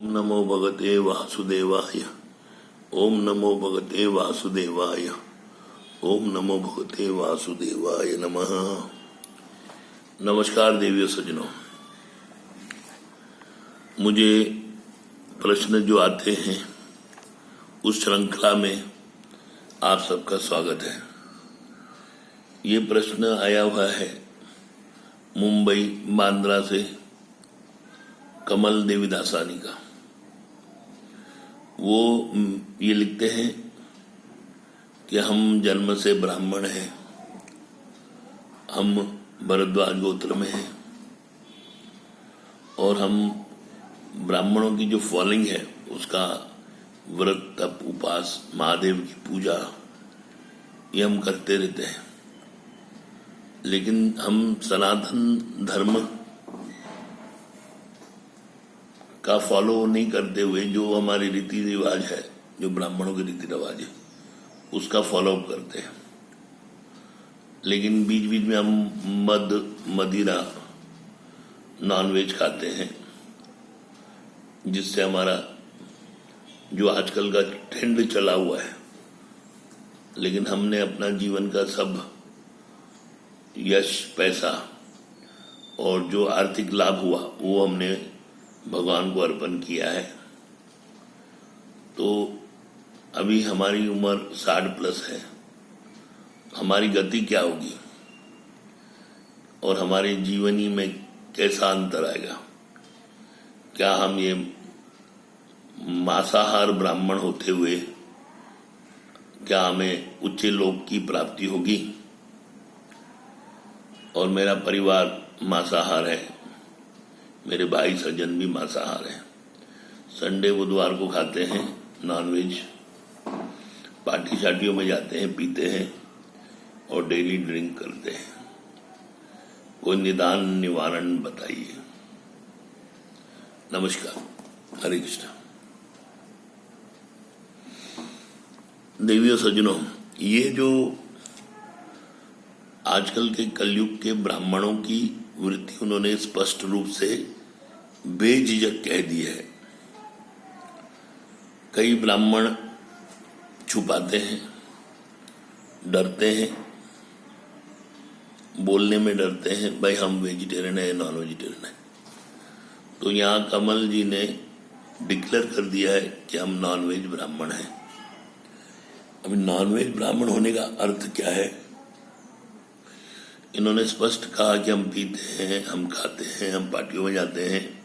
ओम नमो भगवते वासुदेवाय। ओम नमो भगवते वासुदेवाय। ओम नमो भगवते वासुदेवाय नमः। नमस्कार देवियों सज्जनों, मुझे प्रश्न जो आते हैं उस श्रृंखला में आप सबका स्वागत है। ये प्रश्न आया हुआ है मुंबई बांद्रा से कमल देवीदासानी का। वो ये लिखते हैं कि हम जन्म से ब्राह्मण हैं, हम भरद्वाज गोत्र में हैं और हम ब्राह्मणों की जो फॉलोइंग है उसका व्रत तप उपास महादेव की पूजा ये हम करते रहते हैं, लेकिन हम सनातन धर्म का फॉलो नहीं करते हुए जो हमारे रीति रिवाज है, जो ब्राह्मणों के रीति रिवाज है उसका फॉलो अप करते हैं। लेकिन बीच बीच में हम मद मदिरा नॉनवेज खाते हैं, जिससे हमारा जो आजकल का ट्रेंड चला हुआ है, लेकिन हमने अपना जीवन का सब यश पैसा और जो आर्थिक लाभ हुआ वो हमने भगवान को अर्पण किया है। तो अभी हमारी उम्र 60 प्लस है, हमारी गति क्या होगी और हमारे जीवनी में कैसा अंतर आएगा? क्या हम ये मांसाहार ब्राह्मण होते हुए क्या हमें उच्च लोक की प्राप्ति होगी? और मेरा परिवार मांसाहार है, मेरे भाई सज्जन भी मांसाहार हैं। संडे बुधवार को खाते हैं नॉनवेज, पार्टी शार्टियों में जाते हैं, पीते हैं और डेली ड्रिंक करते हैं। कोई निदान निवारण बताइए। नमस्कार, हरे कृष्णा। देवियों सज्जनों, ये जो आजकल के कलयुग के ब्राह्मणों की वृत्ति उन्होंने स्पष्ट रूप से बेझिझक कह दी है। कई ब्राह्मण छुपाते हैं, डरते हैं, बोलने में डरते हैं, भाई हम वेजिटेरियन है नॉन वेजिटेरियन है। तो यहाँ कमल जी ने डिक्लेयर कर दिया है कि हम नॉनवेज ब्राह्मण हैं। अभी नॉनवेज ब्राह्मण होने का अर्थ क्या है? इन्होंने स्पष्ट कहा कि हम पीते हैं, हम खाते हैं, हम पार्टियों में जाते हैं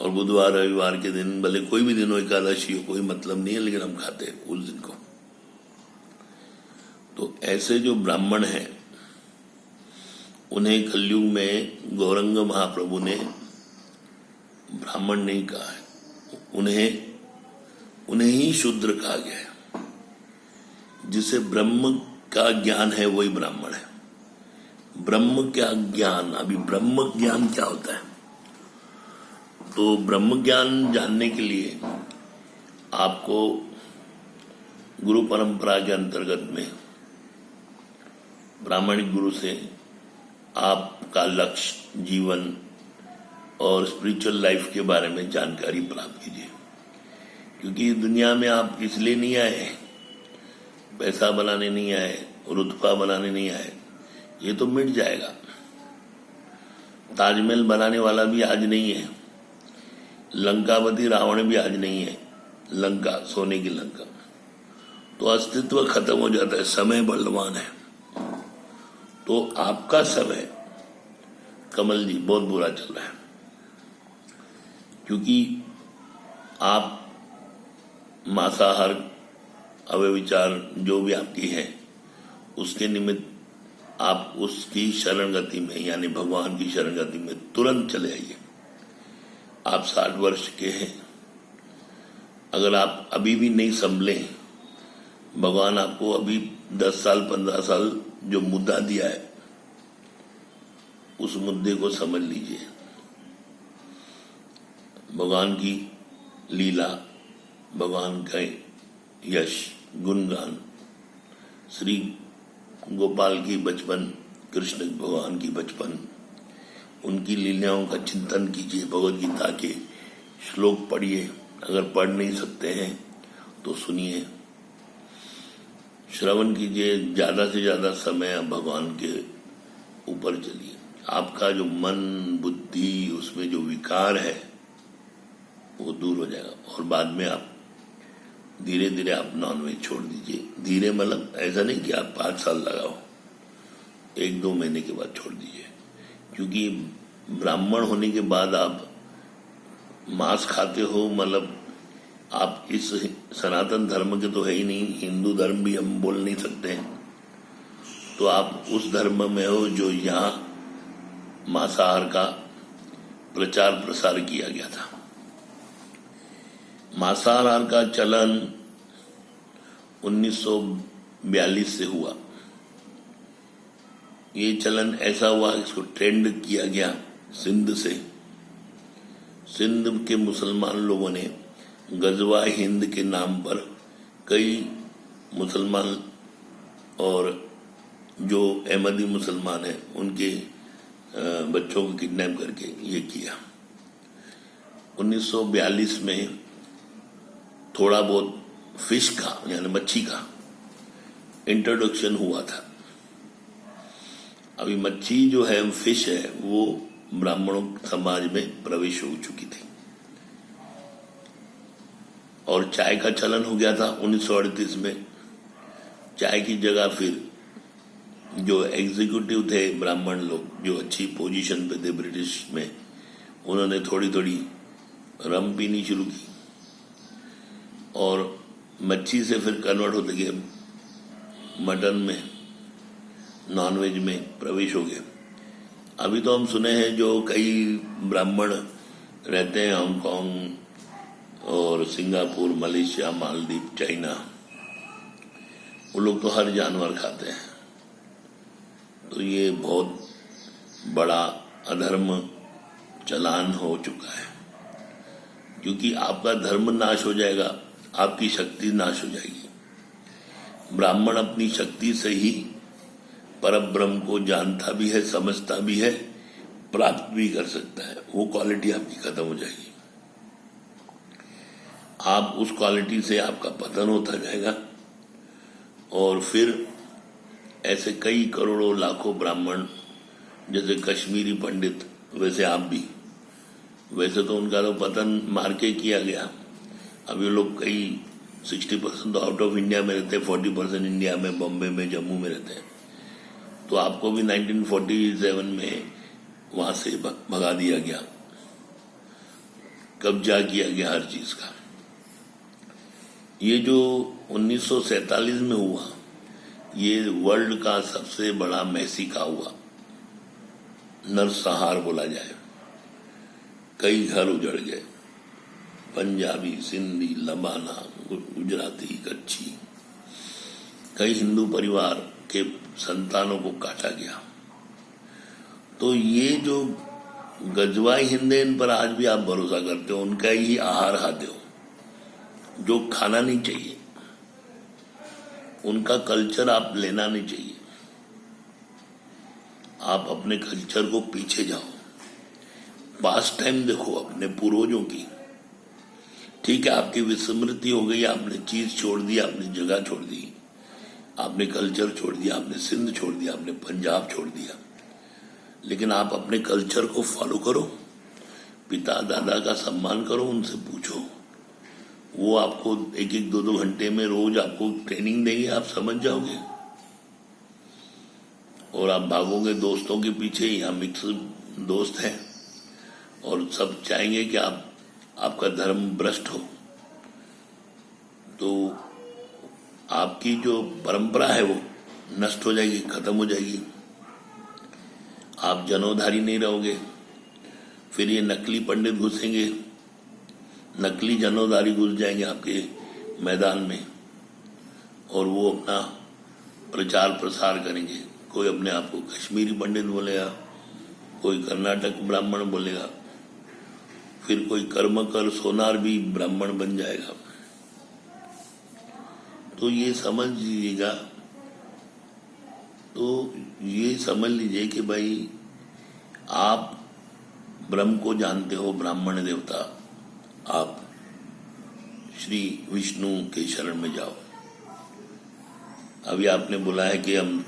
और बुधवार रविवार के दिन, भले कोई भी दिन हो, एकादशी हो, कोई मतलब नहीं है, लेकिन हम खाते हैं उस दिन को। तो ऐसे जो ब्राह्मण हैं उन्हें कलयुग में गौरंग महाप्रभु ने ब्राह्मण नहीं कहा है, उन्हें ही शूद्र कहा गया है। जिसे ब्रह्म का ज्ञान है वही ब्राह्मण है। ब्रह्म क्या ज्ञान, अभी ब्रह्म ज्ञान क्या होता है? तो ब्रह्म ज्ञान जानने के लिए आपको गुरु परंपरा के अंतर्गत में ब्राह्मणिक गुरु से आपका लक्ष्य, जीवन और स्पिरिचुअल लाइफ के बारे में जानकारी प्राप्त कीजिए। क्योंकि दुनिया में आप इसलिए नहीं आए, पैसा बनाने नहीं आए, रुतबा बनाने नहीं आए, ये तो मिट जाएगा। ताजमहल बनाने वाला भी आज नहीं है, लंकापति रावण भी आज नहीं है, लंका सोने की लंका। तो अस्तित्व खत्म हो जाता है, समय बलवान है। तो आपका समय कमल जी बहुत बुरा चल रहा है, क्योंकि आप मांसाहार अव्यभिचार जो भी आपकी है उसके निमित्त आप उसकी शरणगति में, यानी भगवान की शरणगति में तुरंत चले आइए। आप 60 वर्ष के हैं, अगर आप अभी भी नहीं संभले, भगवान आपको अभी 10 साल 15 साल जो मुद्दा दिया है उस मुद्दे को समझ लीजिए। भगवान की लीला, भगवान का यश गुणगान, श्री गोपाल की बचपन, कृष्ण भगवान की बचपन, उनकी लीलाओं का चिंतन कीजिए। भगवद गीता के श्लोक पढ़िए, अगर पढ़ नहीं सकते हैं तो सुनिए, श्रवण कीजिए, ज्यादा से ज्यादा समय आप भगवान के ऊपर चलिए। आपका जो मन बुद्धि उसमें जो विकार है वो दूर हो जाएगा। और बाद में आप धीरे धीरे आप नॉनवेज छोड़ दीजिए। धीरे मतलब ऐसा नहीं कि आप 5 साल लगाओ, 1-2 महीने के बाद छोड़ दीजिए। क्योंकि ब्राह्मण होने के बाद आप मांस खाते हो, मतलब आप इस सनातन धर्म के तो है ही नहीं, हिंदू धर्म भी हम बोल नहीं सकते हैं, तो आप उस धर्म में हो जो यहाँ मांसाहार का प्रचार प्रसार किया गया था। मांसाहार का चलन 1942 से हुआ। ये चलन ऐसा हुआ, इसको ट्रेंड किया गया सिंध से। सिंध के मुसलमान लोगों ने गजवा हिंद के नाम पर कई मुसलमान और जो अहमदी मुसलमान हैं उनके बच्चों को किडनैप करके ये किया। 1942 में थोड़ा बहुत फिश का यानी मच्छी का इंट्रोडक्शन हुआ था। अभी मच्छी जो है, फिश है, वो ब्राह्मणों समाज में प्रवेश हो चुकी थी। और चाय का चलन हो गया था 1938 में। चाय की जगह फिर जो एग्जीक्यूटिव थे ब्राह्मण लोग, जो अच्छी पोजीशन पे थे ब्रिटिश में, उन्होंने थोड़ी थोड़ी रम पीनी शुरू की और मच्छी से फिर कन्वर्ट होते गए मटन में, नॉनवेज में प्रवेश हो गया। अभी तो हम सुने हैं जो कई ब्राह्मण रहते हैं हांगकांग और सिंगापुर, मलेशिया, मालदीव, चाइना, वो लोग तो हर जानवर खाते हैं। तो ये बहुत बड़ा अधर्म चलान हो चुका है, क्योंकि आपका धर्म नाश हो जाएगा, आपकी शक्ति नाश हो जाएगी। ब्राह्मण अपनी शक्ति से ही परब्रह्म को जानता भी है, समझता भी है, प्राप्त भी कर सकता है। वो क्वालिटी आपकी खत्म हो जाएगी। आप उस क्वालिटी से आपका पतन होता जाएगा। और फिर ऐसे कई करोड़ों लाखों ब्राह्मण, जैसे कश्मीरी पंडित, वैसे आप भी, वैसे तो उनका तो पतन मार के किया गया। अभी लोग कई 60% तो आउट ऑफ इंडिया में रहते हैं, 40% इंडिया में, बॉम्बे में, जम्मू में रहते हैं। तो आपको भी 1947 में वहां से भगा दिया गया, कब्जा किया गया हर चीज का। ये जो 1947 में हुआ, ये वर्ल्ड का सबसे बड़ा मैसिका हुआ, नरसंहार बोला जाए। कई घर उजड़ गए, पंजाबी, सिंधी, लबाना, गुजराती, कच्छी, कई हिंदू परिवार के संतानों को काटा गया। तो ये जो गजवाई हिंद, इन पर आज भी आप भरोसा करते हो, उनका ही आहार खाते हो, जो खाना नहीं चाहिए, उनका कल्चर आप लेना नहीं चाहिए। आप अपने कल्चर को पीछे जाओ, पास्ट टाइम देखो अपने पूर्वजों की। ठीक है, आपकी विस्मृति हो गई, आपने चीज छोड़ दी, आपने जगह छोड़ दी, आपने कल्चर छोड़ दिया, आपने सिंध छोड़ दिया, आपने पंजाब छोड़ दिया, लेकिन आप अपने कल्चर को फॉलो करो, पिता दादा का सम्मान करो, उनसे पूछो। वो आपको 1-1, 2-2 घंटे में रोज आपको ट्रेनिंग देंगे, आप समझ जाओगे। और आप भागोगे दोस्तों के पीछे, यहाँ मिक्स दोस्त हैं और सब चाहेंगे कि आपका धर्म भ्रष्ट हो, तो आपकी जो परंपरा है वो नष्ट हो जाएगी, खत्म हो जाएगी। आप जनेऊधारी नहीं रहोगे। फिर ये नकली पंडित घुसेंगे, नकली जनेऊधारी घुस जाएंगे आपके मैदान में, और वो अपना प्रचार प्रसार करेंगे। कोई अपने आप को कश्मीरी पंडित बोलेगा, कोई कर्नाटक ब्राह्मण बोलेगा, फिर कोई कर्मकर सोनार भी ब्राह्मण बन जाएगा। तो ये समझ लीजिएगा, तो ये समझ लीजिए कि भाई आप ब्रह्म को जानते हो, ब्राह्मण देवता, आप श्री विष्णु के शरण में जाओ। अभी आपने बोला है कि हम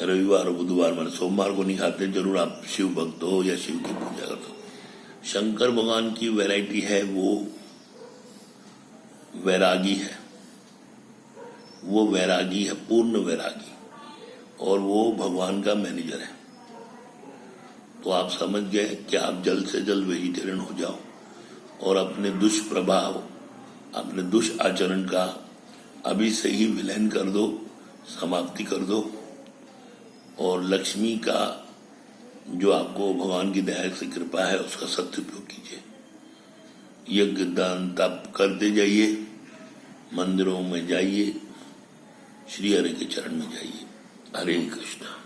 रविवार और बुधवार में सोमवार को नहीं खाते, जरूर आप शिव भक्त हो या शिव की पूजा करते हो। शंकर भगवान की वैरायटी है, वो वैरागी है, वो वैरागी है, पूर्ण वैरागी, और वो भगवान का मैनेजर है। तो आप समझ गए कि आप जल्द से जल्द वेजिटेरियन हो जाओ और अपने दुष्प्रभाव, अपने दुष्आचरण का अभी से ही विलयन कर दो, समाप्ति कर दो, और लक्ष्मी का जो आपको भगवान की दया से कृपा है उसका सदुपयोग कीजिए। यज्ञ दान तप करते जाइए, मंदिरों में जाइए, श्री हरि के चरण में जाइए। हरे कृष्णा।